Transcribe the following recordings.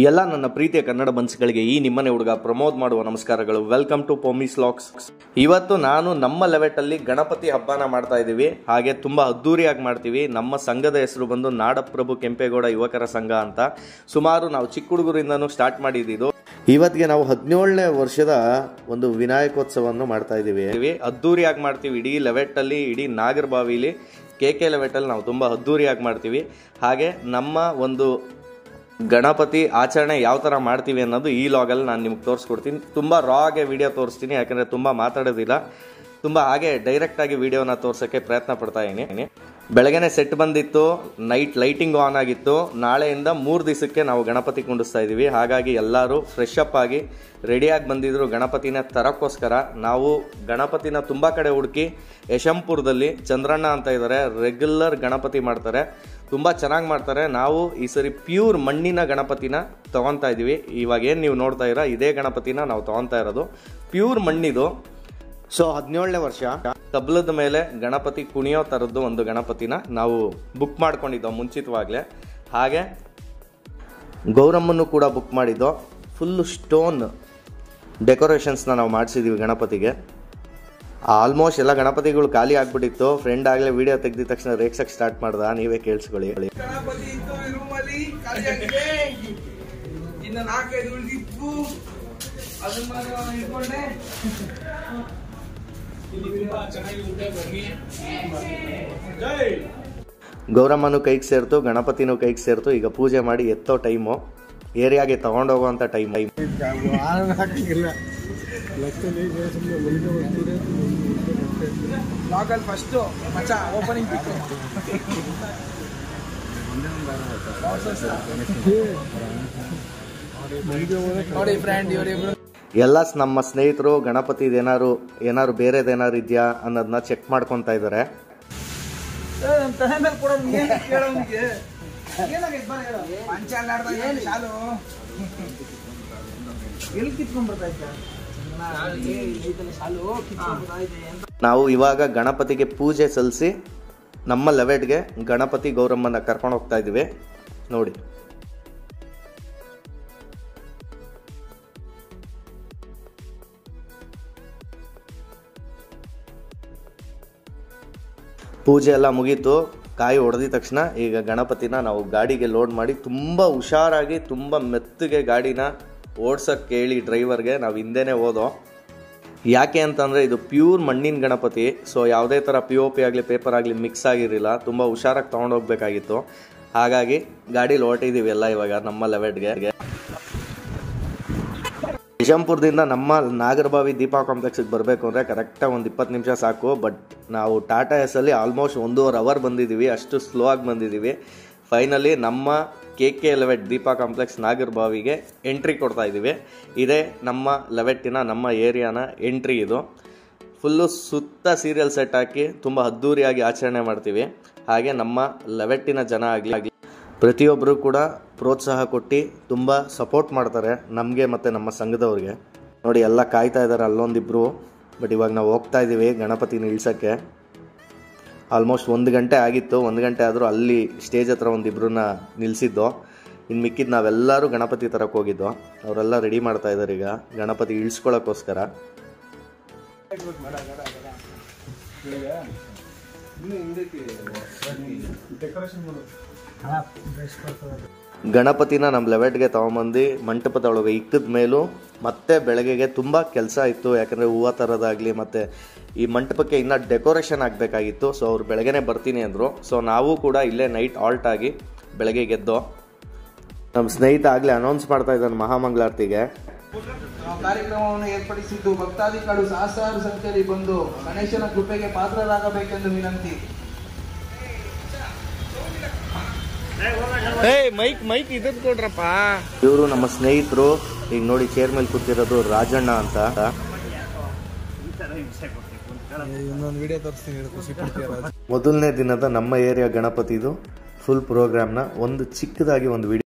ಎಲ್ಲ ನನ್ನ ಪ್ರೀತಿಯ ಕನ್ನಡ ಬನ್ಸ್ಗಳಿಗೆ ಈ ನಿಮ್ಮನೆ ಹುಡುಗ ಪ್ರಮೋದ್ ಮಾಡುವ ನಮಸ್ಕಾರಗಳು. ವೆಲ್ಕಮ್ ಟು ಪೊಮೀಸ್ ಲಾಕ್ಸ್. ಇವತ್ತು ನಾನು ನಮ್ಮ ಲೆವೆಟಲ್ಲಿ ಗಣಪತಿ ಹಬ್ಬನ ಮಾಡ್ತಾ ಇದ್ದೀವಿ. ಹಾಗೆ ತುಂಬಾ ಅದ್ದೂರಿಯಾಗಿ ಮಾಡ್ತೀವಿ. ನಮ್ಮ ಸಂಘದ ಹೆಸರು ಬಂದು ನಾಡಪ್ರಭು ಕೆಂಪೇಗೌಡ ಯುವಕರ ಸಂಘ ಅಂತ. ಸುಮಾರು ನಾವು ಚಿಕ್ಕ ಹುಡುಗರಿಂದನೂ ಸ್ಟಾರ್ಟ್ ಮಾಡಿದ್ದು. ಇವತ್ತಿಗೆ ನಾವು 17ನೇ ವರ್ಷದ ಒಂದು ವಿನಾಯಕೋತ್ಸವವನ್ನು ಮಾಡ್ತಾ ಇದ್ದೀವಿ. ಅದ್ದೂರಿಯಾಗಿ ಮಾಡ್ತೀವಿ. ಇಡೀ ಲೆವೆಟಲ್ಲಿ, ಇಡೀ ನಾಗರಬಾವಿಲಿ KK ಲೆವೆಟಲ್ಲಿ ನಾವು ತುಂಬ ಅದ್ದೂರಿಯಾಗಿ ಮಾಡ್ತೀವಿ. ಹಾಗೆ ನಮ್ಮ ಒಂದು ಗಣಪತಿ ಆಚರಣೆ ಯಾವ ಥರ ಮಾಡ್ತೀವಿ ಅನ್ನೋದು ಈ ಲಾಗಲ್ಲಿ ನಾನು ನಿಮ್ಗೆ ತೋರಿಸ್ಕೊಡ್ತೀನಿ. ತುಂಬ ರಾ ಆಗಿ ವಿಡಿಯೋ ತೋರಿಸ್ತೀನಿ, ಯಾಕಂದರೆ ತುಂಬ ಮಾತಾಡೋದಿಲ್ಲ. ತುಂಬ ಹಾಗೆ ಡೈರೆಕ್ಟಾಗಿ ವಿಡಿಯೋನ ತೋರ್ಸೋಕ್ಕೆ ಪ್ರಯತ್ನ ಪಡ್ತಾ ಇದ್ದೀನಿ. ಬೆಳಗ್ಗೆನೆ ಸೆಟ್ ಬಂದಿತ್ತು, ನೈಟ್ ಲೈಟಿಂಗ್ ಆನ್ ಆಗಿತ್ತು. ನಾಳೆಯಿಂದ 3 ದಿವಸಕ್ಕೆ ನಾವು ಗಣಪತಿ ಕುಂಡಿಸ್ತಾ ಇದ್ದೀವಿ. ಹಾಗಾಗಿ ಎಲ್ಲರೂ ಫ್ರೆಶ್ ಅಪ್ ಆಗಿ ರೆಡಿಯಾಗಿ ಬಂದಿದ್ರು ಗಣಪತಿನ ತರೋಕ್ಕೋಸ್ಕರ. ನಾವು ಗಣಪತಿನ ತುಂಬ ಕಡೆ ಹುಡುಕಿ ಯಶಂಪುರದಲ್ಲಿ ಚಂದ್ರಣ್ಣ ಅಂತ ಇದ್ದಾರೆ, ರೆಗ್ಯುಲರ್ ಗಣಪತಿ ಮಾಡ್ತಾರೆ, ತುಂಬ ಚೆನ್ನಾಗಿ ಮಾಡ್ತಾರೆ. ನಾವು ಈ ಸರಿ ಪ್ಯೂರ್ ಮಣ್ಣಿನ ಗಣಪತಿನ ತೊಗೊತಾ ಇದ್ದೀವಿ. ಇವಾಗ ಏನು ನೀವು ನೋಡ್ತಾ ಇರೋ ಇದೇ ಗಣಪತಿನ ನಾವು ತೊಗೊತಾ ಇರೋದು ಪ್ಯೂರ್ ಮಣ್ಣಿದು. ಸೊ 17ನೇ ವರ್ಷ ತಬ್ಲದ ಮೇಲೆ ಗಣಪತಿ ಕುಣಿಯೋ ಥರದ್ದು ಒಂದು ಗಣಪತಿನ ನಾವು ಬುಕ್ ಮಾಡ್ಕೊಂಡಿದ್ದೋ ಮುಂಚಿತವಾಗಲೇ. ಹಾಗೆ ಗೌರಮ್ಮನ್ನು ಕೂಡ ಬುಕ್ ಮಾಡಿದ್ದೋ. ಫುಲ್ಲು ಸ್ಟೋನ್ ಡೆಕೋರೇಷನ್ಸ್ನ ನಾವು ಮಾಡಿಸಿದ್ದೀವಿ ಗಣಪತಿಗೆ. ಆಲ್ಮೋಸ್ಟ್ ಎಲ್ಲ ಗಣಪತಿಗಳು ಖಾಲಿ ಆಗ್ಬಿಟ್ಟಿತ್ತು. ಫ್ರೆಂಡ್ ಆಗಲೇ ವಿಡಿಯೋ ತೆಗೆದಿದ ತಕ್ಷಣ ರೇಕ್ಸಕ್ಕೆ ಸ್ಟಾರ್ಟ್ ಮಾಡ್ದ. ನೀವೇ ಕೇಳಿಸ್ಕೊಳ್ಳಿ. ಗೌರಮ್ಮನೂ ಕೈಗೆ ಸೇರ್ತು, ಗಣಪತಿನೂ ಕೈಗೆ ಸೇರ್ತು. ಈಗ ಪೂಜೆ ಮಾಡಿ ಎತ್ತೋ ಟೈಮು, ಏರಿಯಾಗೆ ತಗೊಂಡೋಗುವಂಥ ಟೈಮ್. ಎಲ್ಲ ನಮ್ಮ ಸ್ನೇಹಿತರು ಗಣಪತಿ ಏನಾರು ಬೇರೆದೇನಾರು ಇದೆಯಾ ಅನ್ನೋದನ್ನ ಚೆಕ್ ಮಾಡ್ಕೊತಾ ಇದ್ದಾರೆ. ನಾವು ಇವಾಗ ಗಣಪತಿಗೆ ಪೂಜೆ ಸಲ್ಲಿಸಿ ನಮ್ಮ ಲೆವೆಟ್ಗೆ ಗಣಪತಿ ಗೌರಮ್ಮನ ಕರ್ಕೊಂಡು ಹೋಗ್ತಾ ಇದ್ದೀವಿ. ನೋಡಿ, ಪೂಜೆ ಎಲ್ಲ ಮುಗೀತು. ಕಾಯಿ ಹೊಡೆದ ತಕ್ಷಣ ಈಗ ಗಣಪತಿನ ನಾವು ಗಾಡಿಗೆ ಲೋಡ್ ಮಾಡಿ ತುಂಬ ಹುಷಾರಾಗಿ, ತುಂಬ ಮೆತ್ತಗೆ ಗಾಡಿನ ಓಡ್ಸೋಕ್ಕೆ ಹೇಳಿ ಡ್ರೈವರ್ಗೆ ನಾವು ಹಿಂದೆನೇ ಹೋದೋ. ಯಾಕೆ ಅಂತಂದರೆ ಇದು ಪ್ಯೂರ್ ಮಣ್ಣಿನ ಗಣಪತಿ. ಸೊ ಯಾವುದೇ ಥರ POP ಆಗಲಿ ಪೇಪರ್ ಆಗಲಿ ಮಿಕ್ಸ್ ಆಗಿರಲಿಲ್ಲ. ತುಂಬ ಹುಷಾರಾಗಿ ತೊಗೊಂಡೋಗ್ಬೇಕಾಗಿತ್ತು. ಹಾಗಾಗಿ ಗಾಡೀಲಿ ಹೊರಟಿದ್ದೀವಿ ಎಲ್ಲ ಇವಾಗ ನಮ್ಮ ಲೆವೆಟ್ಗೆ. ಯಶಂಪುರದಿಂದ ನಮ್ಮ ನಾಗರಬಾವಿ ದೀಪಾ ಕಾಂಪ್ಲೆಕ್ಸಿಗೆ ಬರಬೇಕು ಅಂದರೆ ಕರೆಕ್ಟಾಗಿ ಒಂದು 20 ನಿಮಿಷ ಸಾಕು. ಬಟ್ ನಾವು ಟಾಟಾ ಎಸ್ಸಲ್ಲಿ ಆಲ್ಮೋಸ್ಟ್ 1.5 ಅವರ್ ಬಂದಿದ್ದೀವಿ. ಅಷ್ಟು ಸ್ಲೋ ಆಗಿ ಬಂದಿದ್ದೀವಿ. ಫೈನಲಿ ನಮ್ಮ KK ಲೆವೆಟ್ ದೀಪಾ ಕಾಂಪ್ಲೆಕ್ಸ್ ನಾಗರಬಾವಿಗೆ ಎಂಟ್ರಿ ಕೊಡ್ತಾ ಇದ್ದೀವಿ. ಇದೇ ನಮ್ಮ ಲೆವೆಟ್ಟಿನ, ನಮ್ಮ ಏರಿಯಾನ ಎಂಟ್ರಿ ಇದು. ಫುಲ್ಲು ಸುತ್ತ ಸೀರಿಯಲ್ ಸೆಟ್ ಹಾಕಿ ತುಂಬ ಅದ್ದೂರಿಯಾಗಿ ಆಚರಣೆ ಮಾಡ್ತೀವಿ. ಹಾಗೆ ನಮ್ಮ ಲೆವೆಟ್ಟಿನ ಜನ ಆಗಲಿ ಪ್ರತಿಯೊಬ್ಬರು ಕೂಡ ಪ್ರೋತ್ಸಾಹ ಕೊಟ್ಟು ತುಂಬ ಸಪೋರ್ಟ್ ಮಾಡ್ತಾರೆ ನಮಗೆ ಮತ್ತು ನಮ್ಮ ಸಂಘದವ್ರಿಗೆ. ನೋಡಿ, ಎಲ್ಲ ಕಾಯ್ತಾ ಇದ್ದಾರೆ ಅಲ್ಲೊಂದಿಬ್ಬರು. ಬಟ್ ಇವಾಗ ನಾವು ಹೋಗ್ತಾ ಇದ್ದೀವಿ ಗಣಪತಿನ ಇಳ್ಸೋಕ್ಕೆ. ಆಲ್ಮೋಸ್ಟ್ 1 ಗಂಟೆ ಆಗಿತ್ತು. 1 ಗಂಟೆ ಆದರೂ ಅಲ್ಲಿ ಸ್ಟೇಜ್ ಹತ್ರ ಒಂದಿಬ್ಬರನ್ನ ನಿಲ್ಲಿಸಿದ್ದೋ. ಇನ್ನು ಮಿಕ್ಕಿದ್ದು ನಾವೆಲ್ಲರೂ ಗಣಪತಿ ತರಕ್ಕೆ ಹೋಗಿದ್ದೋ. ಅವರೆಲ್ಲ ರೆಡಿ ಮಾಡ್ತಾ ಇದ್ದಾರೆ ಈಗ ಗಣಪತಿ ಇಳಿಸ್ಕೊಳ್ಳೋಕ್ಕೋಸ್ಕರ. ಗಣಪತಿನ ನಮ್ಮ ಲೆವೆಟ್ಗೆ ತೊಗೊಂಬಂದು ಮಂಟಪದೊಳಗೆ ಇಕ್ಕಿದ ಮೇಲೂ ಮತ್ತೆ ಬೆಳಗ್ಗೆಗೆ ತುಂಬ ಕೆಲಸ ಇತ್ತು. ಯಾಕಂದರೆ ಹೂವು ತರೋದಾಗಲಿ ಮತ್ತು ಈ ಮಂಟಪಕ್ಕೆ ಇನ್ನೂ ಡೆಕೋರೇಷನ್ ಆಗಬೇಕಾಗಿತ್ತು. ಸೊ ಅವ್ರು ಬೆಳಗ್ಗೆನೇ ಬರ್ತೀನಿ ಅಂದರು. ಸೊ ನಾವು ಕೂಡ ಇಲ್ಲೇ ನೈಟ್ ಆಲ್ಟ್ ಆಗಿ ಬೆಳಗ್ಗೆ ಗೆದ್ದೋ. ನಮ್ಮ ಸ್ನೇಹಿತ ಆಗಲೇ ಅನೌನ್ಸ್ ಮಾಡ್ತಾ ಇದ್ದಾನೆ ಮಹಾಮಂಗಳಾರತಿಗೆ. ಕಾರ್ಯಕ್ರಮವನ್ನು ಏರ್ಪಡಿಸಿದ್ದು ಭಕ್ತಾದಿಗಳು ಸಹಸ್ರಾರು ಸಂಖ್ಯೆಯಲ್ಲಿ ಬಂದು ಗಣೇಶನ ಕೃಪೆಗೆ ಪಾತ್ರರಾಗಬೇಕೆಂದು ವಿನಂತಿ. ಮೈಕ್ ಇದಕ್ಕೆ ಕೊಡ್ರಪ್ಪ. ಇವರು ನಮ್ಮ ಸ್ನೇಹಿತರು. ಈಗ ನೋಡಿ, ಚೇರ್ ಮೇಲೆ ಕೂತಿರೋದು ರಾಜಣ್ಣ ಅಂತ. ಮೊದಲನೇ ದಿನದ ನಮ್ಮ ಏರಿಯಾ ಗಣಪತಿದು ಫುಲ್ ಪ್ರೋಗ್ರಾಮ್ನ ಒಂದು ಚಿಕ್ಕದಾಗಿ ಒಂದು ವಿಡಿಯೋ.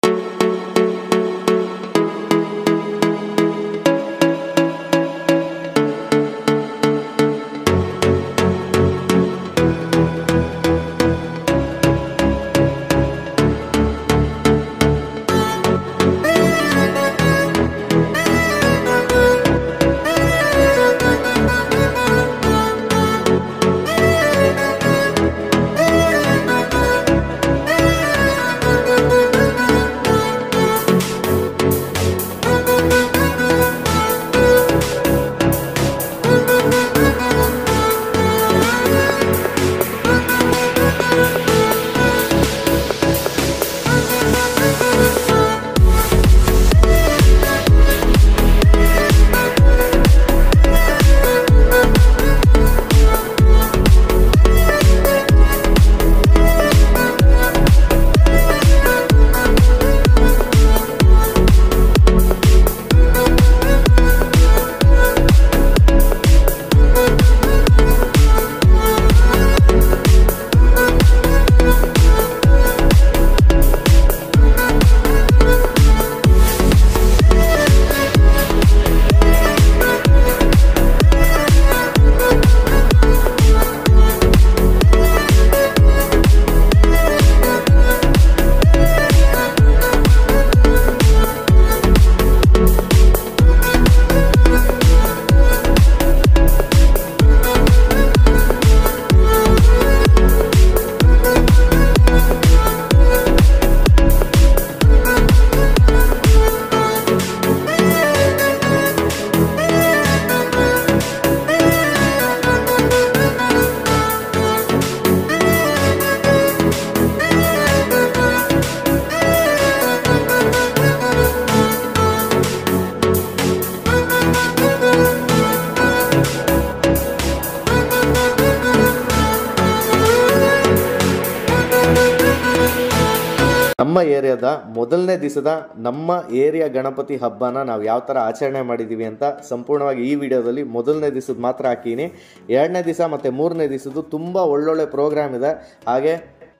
ನಮ್ಮ ಏರಿಯಾದ ಮೊದಲನೇ ದಿವಸದ ನಮ್ಮ ಏರಿಯಾ ಗಣಪತಿ ಹಬ್ಬನ ನಾವು ಯಾವ ಥರ ಆಚರಣೆ ಮಾಡಿದ್ದೀವಿ ಅಂತ ಸಂಪೂರ್ಣವಾಗಿ ಈ ವಿಡಿಯೋದಲ್ಲಿ ಮೊದಲನೇ ದಿವಸದ ಮಾತ್ರ ಹಾಕೀನಿ. 2ನೇ ದಿವಸ ಮತ್ತು 3ನೇ ದಿವಸದ್ದು ತುಂಬ ಒಳ್ಳೊಳ್ಳೆ ಪ್ರೋಗ್ರಾಮ್ ಇದೆ. ಹಾಗೆ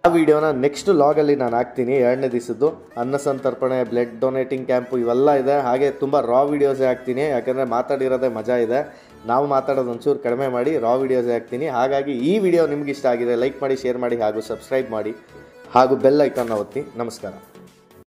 ಆ ವಿಡಿಯೋನ ನೆಕ್ಸ್ಟ್ ಲಾಗಲ್ಲಿ ನಾನು ಹಾಕ್ತೀನಿ. 2ನೇ ದಿವಸದ್ದು ಅನ್ನ ಸಂತರ್ಪಣೆ, ಬ್ಲಡ್ ಡೊನೇಟಿಂಗ್ ಕ್ಯಾಂಪು ಇವೆಲ್ಲ ಇದೆ. ಹಾಗೆ ತುಂಬ ರಾ ವಿಡಿಯೋಸೇ ಹಾಕ್ತೀನಿ, ಯಾಕಂದರೆ ಮಾತಾಡಿರೋದೇ ಮಜಾ ಇದೆ. ನಾವು ಮಾತಾಡೋದು ಒಂಚೂರು ಕಡಿಮೆ ಮಾಡಿ ರಾ ವಿಡಿಯೋಸೇ ಹಾಕ್ತೀನಿ. ಹಾಗಾಗಿ ಈ ವಿಡಿಯೋ ನಿಮ್ಗೆ ಇಷ್ಟ ಆಗಿದೆ ಲೈಕ್ ಮಾಡಿ, ಶೇರ್ ಮಾಡಿ ಹಾಗೂ ಸಬ್ಸ್ಕ್ರೈಬ್ ಮಾಡಿ ಹಾಗೂ ಬೆಲ್ ಐಕಾನ್ನ ಒತ್ತಿ. ನಮಸ್ಕಾರ.